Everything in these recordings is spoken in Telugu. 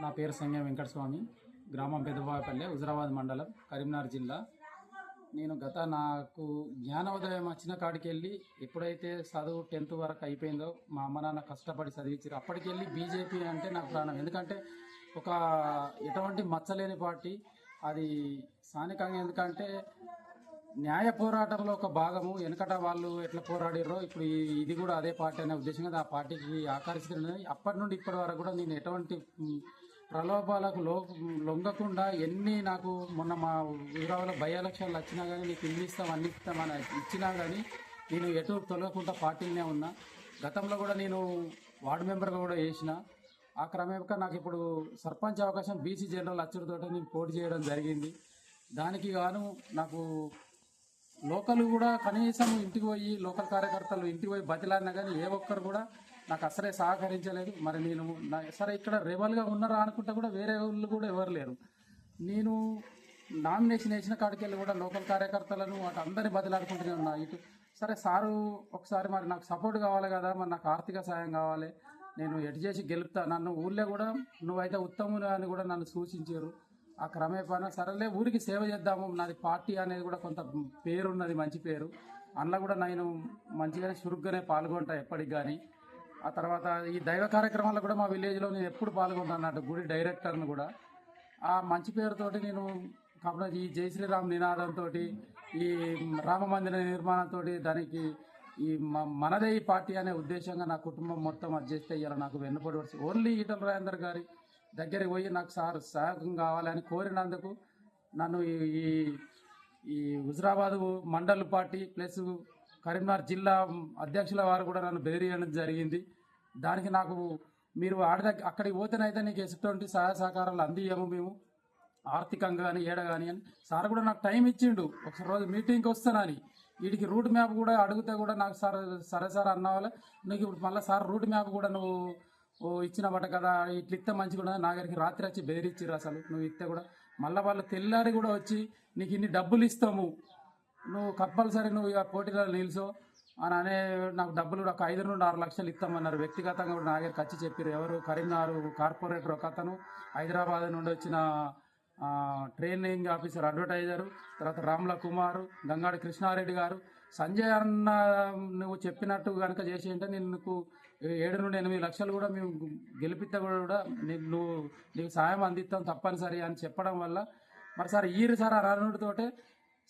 నా పేరు సంగం వెంకటస్వామి, గ్రామం పెదబాపల్లె, హుజరాబాద్ మండలం, కరీంనగర్ జిల్లా. నేను నాకు జ్ఞానోదయం వచ్చిన కాడికి వెళ్ళి ఎప్పుడైతే చదువు 10th వరకు అయిపోయిందో మా అమ్మ నాన్న కష్టపడి చదివించారు. అప్పటికి వెళ్ళి బీజేపీ అంటే నాకు ప్రాణం. ఎందుకంటే ఒక ఎటువంటి మచ్చలేని పార్టీ అది స్థానికంగా. ఎందుకంటే న్యాయ పోరాటంలో ఒక భాగము. వెనకట వాళ్ళు ఎట్లా పోరాడారో ఇప్పుడు ఇది కూడా అదే పార్టీ అనే ఉద్దేశంగా ఆ పార్టీకి ఆకర్షిస్తున్నది. అప్పటి నుండి ఇప్పటి వరకు కూడా నేను ఎటువంటి ప్రలోభాలకు లొంగకుండా నాకు మొన్న మా ఊరాలో బై ఎలక్షన్లు వచ్చినా కానీ నీకు ఇల్లు ఇస్తాం అన్ని ఇస్తామని ఇచ్చినా కానీ నేను ఎటు తొలగకుండా పార్టీలనే ఉన్నా. గతంలో కూడా నేను వార్డు మెంబర్గా కూడా చేసిన. ఆ క్రమేపక నాకు ఇప్పుడు సర్పంచ్ అవకాశం బీసీ జనరల్ అచ్చుడితో నేను పోటీ చేయడం జరిగింది. దానికి గాను నాకు లోకల్ కూడా కనీసం ఇంటికి పోయి లోకల్ కార్యకర్తలు ఇంటికి పోయి బతిలాడినా కానీ ఏ ఒక్కరు కూడా నాకు అసలే సహకరించలేదు. మరి నేను సరే ఇక్కడ రెబల్గా ఉన్నారా అనుకుంటే కూడా వేరే వాళ్ళు కూడా ఎవరు లేరు. నేను నామినేషన్ వేసిన కాడికి వెళ్ళి కూడా లోకల్ కార్యకర్తలను వాటి అందరినీ బతిలాడుకుంటూనే ఉన్నా. ఇటు సరే సారు ఒకసారి మరి నాకు సపోర్ట్ కావాలి కదా, మరి నాకు ఆర్థిక సాయం కావాలి, నేను ఎటు చేసి గెలుపుతా, నన్ను ఊళ్ళో కూడా నువ్వైతే ఉత్తములు అని కూడా నన్ను సూచించారు. ఆ క్రమేపా సరేలే ఊరికి సేవ చేద్దాము, నాది పార్టీ అనేది కూడా కొంత పేరున్నది, మంచి పేరు. అందులో కూడా నేను మంచిగానే చురుగ్గానే పాల్గొంటా ఎప్పటికి కానీ. ఆ తర్వాత ఈ దైవ కార్యక్రమాల్లో కూడా మా విలేజ్లో నేను ఎప్పుడు పాల్గొంటాను అన్నట్టు, గుడి డైరెక్టర్ను కూడా. ఆ మంచి పేరుతోటి నేను కాబట్టి ఈ జై శ్రీరామ్ నినాదంతో ఈ రామ మందిర నిర్మాణంతో దానికి ఈ మనదే ఈ పార్టీ అనే ఉద్దేశంగా నా కుటుంబం మొత్తం అది చేస్తే ఇలా నాకు వెన్నుపోటు పడుతుంది. ఓన్లీ ఈటల రాజేందర్ గారి దగ్గరికి పోయి నాకు సహాయం కావాలని కోరినందుకు నన్ను ఈ ఈ హుజరాబాద్ మండల్ పార్టీ ప్లస్ కరీంనగర్ జిల్లా అధ్యక్షుల వారు కూడా నన్ను బెదిరియడం జరిగింది. దానికి నాకు మీరు అక్కడికి పోతేనైతే నీకు ఎటువంటి సహాయ సహకారాలు అందియము మేము ఆర్థికంగా కానీ ఏడ కానీ అని సార్ కూడా నాకు టైం ఇచ్చిండు. ఒకసారి రోజు మీటింగ్కి వస్తానని వీడికి రూట్ మ్యాప్ కూడా అడిగితే కూడా నాకు సరే సార్ అన్న వాళ్ళ నీకు ఇప్పుడు మళ్ళీ సార్ రూట్ మ్యాప్ కూడా నువ్వు ఇచ్చినమాట కదా, ఇట్లా ఇస్తే మంచిగా కూడా నా దగ్గరికి రాత్రి వచ్చి బెదిరించారు. అసలు నువ్వు ఇస్తే కూడా మళ్ళీ వాళ్ళు తెల్లారి కూడా వచ్చి నీకు ఇన్ని డబ్బులు ఇస్తాము, నువ్వు కంపల్సరీ నువ్వు ఇక పోటీలో నిలుసో అని నాకు డబ్బులు కూడా ఒక 5 నుండి 6 లక్షలు ఇస్తామన్నారు. వ్యక్తిగతంగా కూడా నా దగ్గరికి వచ్చి చెప్పారు. ఎవరు కరీంనగర్ కార్పొరేటర్ ఒక అతను, హైదరాబాద్ నుండి వచ్చిన ట్రైనింగ్ ఆఫీసర్ అడ్వర్టైజరు, తర్వాత రామ్ల కుమారు, గంగాడి కృష్ణారెడ్డి గారు, సంజయ్ అన్న నువ్వు చెప్పినట్టు కనుక చేసి అంటే నేను నీకు 7 నుండి 8 లక్షలు కూడా మేము గెలిపిస్తే కూడా నీకు సాయం అందిస్తాం తప్పనిసరి అని చెప్పడం వల్ల మరి సార్ ఈరు సార్ ఆ రానుడితోటే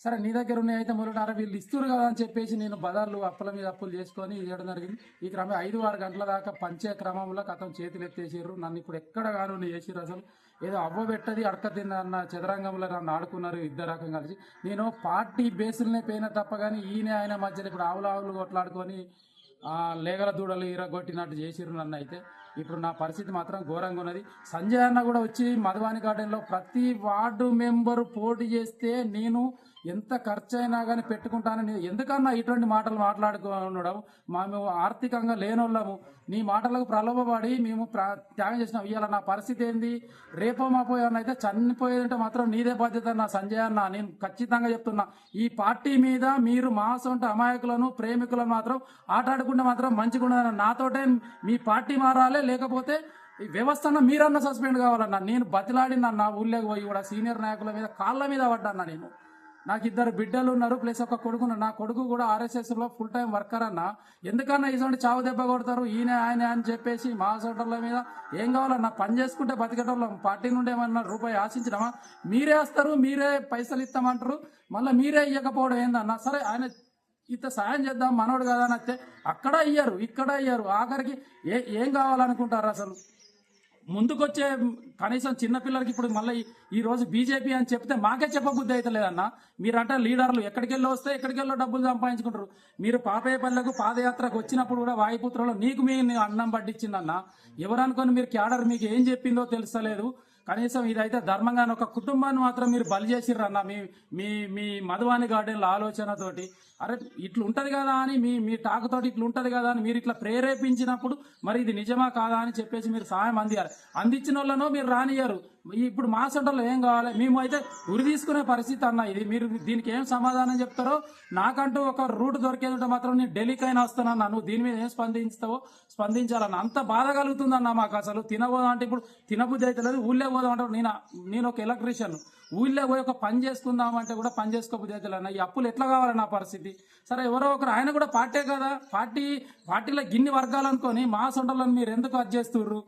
సరే నీ దగ్గర ఉన్నాయి అయితే మొదట వీళ్ళు ఇస్తున్నారు కదా అని చెప్పేసి నేను బజార్లు అప్పుల మీద అప్పులు చేసుకొని ఇవ్వడం జరిగింది. ఈ క్రమం 5-6 గంటల దాకా పంచే క్రమంలో కథం చేతులు ఎత్తేసారు. నన్ను ఇప్పుడు ఎక్కడ కాను చేసారు. అసలు ఏదో అవ్వబెట్టది అడక తిన్న చదరంగంలో నన్ను ఆడుకున్నారు ఇద్దరు రకం కలిసి. నేను పార్టీ బేసులనే పోయినా తప్ప కానీ ఈయన ఆయన మధ్యలో ఇప్పుడు ఆవులు కొట్లాడుకొని లేగల దూడలు ఇరగొట్టినట్టు చేసిర్రు నన్ను. అయితే ఇప్పుడు నా పరిస్థితి మాత్రం ఘోరంగా ఉన్నది. సంజయ్ అన్న కూడా వచ్చి మధువాని గార్డెన్లో ప్రతి వార్డు మెంబరు పోటీ చేస్తే నేను ఎంత ఖర్చు అయినా కానీ పెట్టుకుంటానని ఎందుకన్నా ఇటువంటి మాటలు మాట్లాడుకోవడం, మేము ఆర్థికంగా లేనోళ్ళము, నీ మాటలకు ప్రలోభపడి మేము త్యాగం చేసినాం. ఇవాళ నా పరిస్థితి ఏంది, రేపో మాపోయాను అయితే చనిపోయేదంటే మాత్రం నీదే బాధ్యత నా సంజయ్ అన్న. నేను ఖచ్చితంగా చెప్తున్నా, ఈ పార్టీ మీద మీరు మాసంటే అమాయకులను ప్రేమికులను మాత్రం ఆటాడుకుంటే మాత్రం మంచిగా ఉండదు. నాతోటే మీ పార్టీ మారాలి, లేకపోతే ఈ వ్యవస్థను మీరన్నా సస్పెండ్ కావాలన్నా. నేను బతిలాడిన నా ఊళ్ళోకి పోయి కూడా సీనియర్ నాయకుల మీద కాళ్ళ మీద పడ్డాను. నేను నాకు 2 బిడ్డలు ఉన్నారు ప్లస్ ఒక కొడుకు. నా కొడుకు కూడా RSSలో ఫుల్ టైం వర్కర్ అన్న. ఎందుకన్నా ఇటువంటి చావు దెబ్బ కొడతారు ఈయన ఆయన అని చెప్పేసి మా సోటర్ల మీద ఏం కావాలన్నా పని చేసుకుంటే బతికేటోళ్ళం. పార్టీ నుండి ఏమన్నా రూపాయి ఆశించినామా? మీరే వస్తారు, మీరే పైసలు ఇస్తామంటారు, మళ్ళీ మీరే ఇవ్వకపోవడం ఏందన్నా? సరే ఆయన ఇంత సాయం చేద్దాం మనోడు కదా అని వస్తే అక్కడ ఇయ్యరు, ఇక్కడ ఇయ్యరు. ఆఖరికి ఏం కావాలనుకుంటారు అసలు? ముందుకొచ్చే కనీసం చిన్నపిల్లలకి ఇప్పుడు మళ్ళీ ఈరోజు బీజేపీ అని చెప్తే మాకే చెప్పబుద్ధి అయితే లేదన్నా. మీరంటే లీడర్లు ఎక్కడికెళ్ళి వస్తే ఎక్కడికెళ్ళో డబ్బులు సంపాదించుకుంటారు. మీరు పాపేపల్లెకు పాదయాత్రకు వచ్చినప్పుడు కూడా వాయుపుత్రలో నీకు మీ అన్నం పట్టించిందన్న. ఎవరనుకొని మీరు క్యాడర్ మీకు ఏం చెప్పిందో తెలుస్తలేదు. కనీసం ఇదైతే ధర్మంగా ఒక కుటుంబాన్ని మాత్రం మీరు బలి చేసిర్రన్న మీ మీ మీ మధువాని గార్డెన్ల ఆలోచనతోటి. అరే ఇట్లా ఉంటుంది కదా అని మీ టాకుతోటి ఇట్లా ఉంటుంది కదా అని మీరు ఇట్లా ప్రేరేపించినప్పుడు మరి ఇది నిజమా కాదా అని చెప్పేసి మీరు సాయం అందించిన వాళ్ళనో మీరు రానియ్యారు. ఇప్పుడు మా సెంటర్లో ఏం కావాలి? మేము అయితే ఉరి తీసుకునే పరిస్థితి అన్న ఇది. మీరు దీనికి ఏం సమాధానం చెప్తారో, నాకంటూ ఒక రూట్ దొరికేది ఉంటే మాత్రం నేను ఢిల్లీకైనా వస్తానన్నా. నువ్వు దీని మీద ఏం స్పందిస్తావో స్పందించాలన్న. అంత బాధ కలుగుతుందన్న మాకు. అసలు తినబోదాం అంటే ఇప్పుడు తినబుద్ధి అయితే లేదు. ఊళ్ళో పోదాం అంటే నేను ఒక ఎలక్ట్రీషియన్, ఊళ్ళో పోయి ఒక పని చేసుకుందాం అంటే కూడా పని చేసుకోబుద్ధి అయితే లేదు. ఈ అప్పులు ఎట్లా కావాలి నా పరిస్థితి? సరే ఎవరో ఒకరు, ఆయన కూడా పార్టీ కదా, పార్టీలో గిన్ని వర్గాలు అనుకొని మా సొంటలను మీరు ఎందుకు అది చేస్తుర్రు?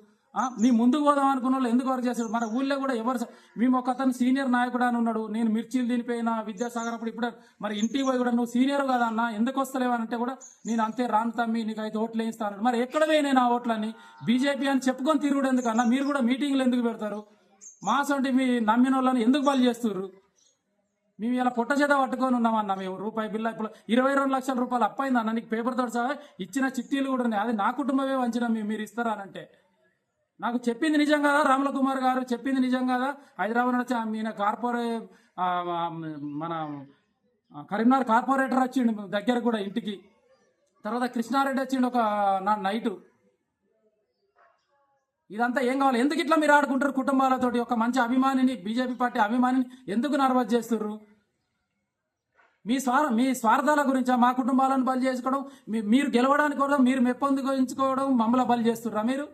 మీ ముందుకు పోదాం అనుకున్న వాళ్ళు ఎందుకు వర్క్ చేస్తారు? మన ఊళ్ళో కూడా ఎవరు, మేము ఒక అతను సీనియర్ నాయకుడు అని ఉన్నాడు, నేను మిర్చీలు తినిపోయిన విద్యాసాగర్ అప్పుడు. ఇప్పుడు మరి ఇంటికి పోయి కూడా నువ్వు సీనియర్ కదా అన్న, ఎందుకు వస్తలేవనంటే కూడా నేను అంతే రాను తమ్మి, నీకు అయితే ఓట్లు వేయిస్తాను. మరి ఎక్కడ పోయినాయి నా ఓట్లని? బీజేపీ అని చెప్పుకొని తిరుగుడు ఎందుకన్నా? మీరు కూడా మీటింగ్లు ఎందుకు పెడతారు? మా సొంటి మీ నమ్మిన వాళ్ళని ఎందుకు బలి చేస్తుర్రు? మేము ఇలా పొట్ట చేత పట్టుకొని ఉన్నామన్న. మేము రూపాయి బిల్ల ఇప్పుడు 22 లక్షల రూపాయలు అప్పైంది అన్న. నీకు పేపర్ తోటి సహా ఇచ్చిన చిట్టీలు కూడా ఉన్నాయి. అది నా కుటుంబమే వంచిన మీరు ఇస్తారనంటే. నాకు చెప్పింది నిజం కదా, రాముల కుమార్ గారు చెప్పింది నిజం కదా. హైదరాబాద్ ఈయన మన కరీంనగర్ కార్పొరేటర్ వచ్చిండు దగ్గర కూడా ఇంటికి. తర్వాత కృష్ణారెడ్డి వచ్చిండు ఒక నైటు. ఇదంతా ఏం కావాలి? ఎందుకు ఇట్లా మీరు ఆడుకుంటారు కుటుంబాలతోటి? ఒక మంచి అభిమానిని, బీజేపీ పార్టీ అభిమానిని ఎందుకు నర్వస్ చేస్తుర్రు? మీ స్వార్థాల గురించా మా కుటుంబాలను బలి చేసుకోవడం? మీరు గెలవడానికి కూడా మీరు మెప్పొందుకోవడం మమ్మల్ని బలి చేస్తుర్రా మీరు?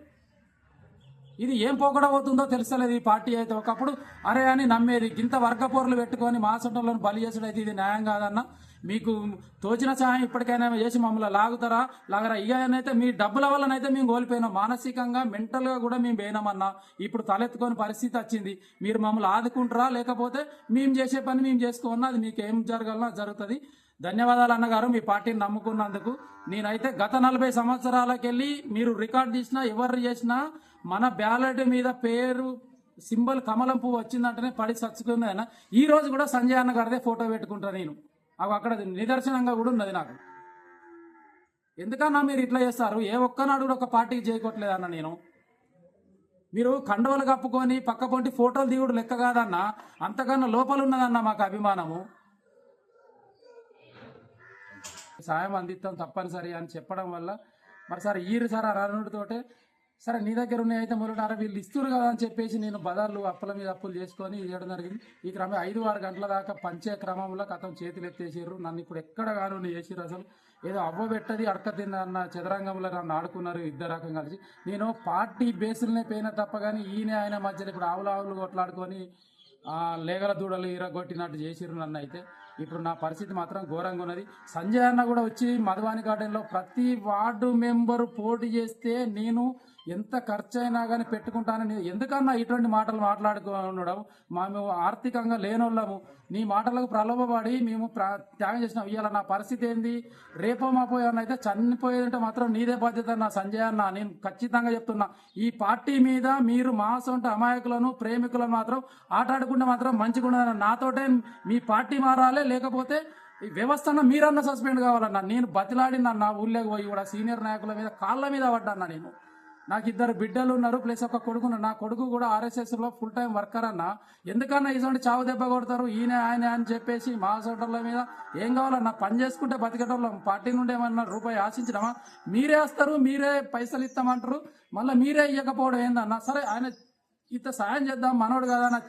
ఇది ఏం పోకడవుతుందో తెలుస్తలేదు. ఈ పార్టీ అయితే ఒకప్పుడు అరే అని నమ్మేది, ఇంత వర్గపోర్లు పెట్టుకొని మా సొంటలను బలి చేసుడు అయితే ఇది న్యాయం కాదన్న. మీకు తోచిన సహాయం ఇప్పటికైనా చేసి మమ్మల్ని లాగరా ఇక. మీ డబ్బుల వల్లనైతే మేము కోల్పోయినాం, మానసికంగా మెంటల్గా కూడా మేము పోయినామన్నా. ఇప్పుడు తలెత్తుకొని పరిస్థితి వచ్చింది. మీరు మమ్మల్ని ఆదుకుంటారా, లేకపోతే మేము చేసే పని మేము చేసుకోమన్నా అది మీకు ఏం జరగాలన్నా జరుగుతుంది. ధన్యవాదాలు అన్నగారు, మీ పార్టీని నమ్ముకున్నందుకు. నేనైతే గత 40 సంవత్సరాలకెళ్ళి మీరు రికార్డ్ చేసినా ఎవరు చేసినా మన బ్యాలెట్ మీద పేరు సింబల్ కమలం పువ్వు వచ్చిందంటేనే పడి చచ్చుకున్నదైనా. ఈ రోజు కూడా సంజయ్ అన్న గారిదే ఫోటో పెట్టుకుంటా నేను. అక్కడ నిదర్శనంగా కూడా ఉన్నది నాకు. ఎందుకన్నా మీరు ఇట్లా చేస్తారు? ఏ ఒక్కనాడు కూడా ఒక పార్టీకి చేయకొట్టలేదన్న నేను. మీరు కండవలు కప్పుకొని పక్క పొంటి ఫోటోలు దిగుడు లెక్క కాదన్న, అంతకన్నా లోపల ఉన్నదన్న మాకు అభిమానము. సాయం అందిస్తాం తప్పనిసరి అని చెప్పడం వల్ల మరి సార్ సార్ అరణుడితోటే సరే నీ దగ్గర ఉన్నాయి అయితే మొదట వీళ్ళు ఇస్తున్నారు కదా అని చెప్పేసి నేను బజార్లు అప్పుల మీద అప్పులు చేసుకొని చేయడం జరిగింది. ఈ క్రమం 5-6 గంటల దాకా పంచే క్రమంలో కథం చేతులు ఎత్తేసారు. నన్ను ఇప్పుడు ఎక్కడ కాను చేసిర్రు. అసలు ఏదో అవ్వబెట్టది అడక తిన్న చదరంగంలో నన్ను ఆడుకున్నారు ఇద్దరు రకం కలిసి. నేను పార్టీ బేసులనే పోయినా తప్ప కానీ ఆయన మధ్యలో ఇప్పుడు ఆవులు కొట్లాడుకొని లేగల దూడలు ఇరగొట్టినట్టు చేసిర్రు నన్ను. అయితే ఇప్పుడు నా పరిస్థితి మాత్రం ఘోరంగా ఉన్నది. సంజయ్ అన్న కూడా వచ్చి మధువాని గార్డెన్లో ప్రతి వార్డు మెంబరు పోటీ చేస్తే నేను ఎంత ఖర్చు అయినా కానీ పెట్టుకుంటానని ఎందుకన్నా ఇటువంటి మాటలు మాట్లాడుకోవడం? మేము ఆర్థికంగా లేనోళ్ళము. నీ మాటలకు ప్రలోభపడి మేము త్యాగం చేసినాం. ఇవాళ నా పరిస్థితి ఏంది? రేపో మాపోయానైతే చనిపోయేదంటే మాత్రం నీదే బాధ్యత నా సంజయ్ అన్న. నేను ఖచ్చితంగా చెప్తున్నా, ఈ పార్టీ మీద మీరు మా సొంత అమాయకులను ప్రేమికులను మాత్రం ఆటాడుకుంటే మాత్రం మంచిగా ఉండదన్న. నాతోటే మీ పార్టీ మారాలి, లేకపోతే ఈ వ్యవస్థను మీరన్నా సస్పెండ్ కావాలన్నా. నేను బతిలాడిన నా ఊళ్ళోకి పోయి కూడా సీనియర్ నాయకుల మీద కాళ్ళ మీద పడ్డాను నేను. నాకు 2 బిడ్డలు ఉన్నారు, ప్లస్ ఒక కొడుకున్నారు. నా కొడుకు కూడా RSSలో ఫుల్ టైం వర్కర్ అన్న. ఎందుకన్నా ఇటువంటి చావు దెబ్బ కొడతారు ఆయన అని చెప్పేసి మా సోటర్ల మీద ఏం కావాలన్నా? పని చేసుకుంటే బతికేటోళ్ళం. పార్టీ నుండి ఏమన్నా రూపాయి ఆశించినామా? మీరే వస్తారు, మీరే పైసలు ఇస్తామంటారు, మళ్ళీ మీరే ఇవ్వకపోవడం ఏందన్నా? సరే ఆయన ఇంత సాయం చేద్దాం మనోడు కదా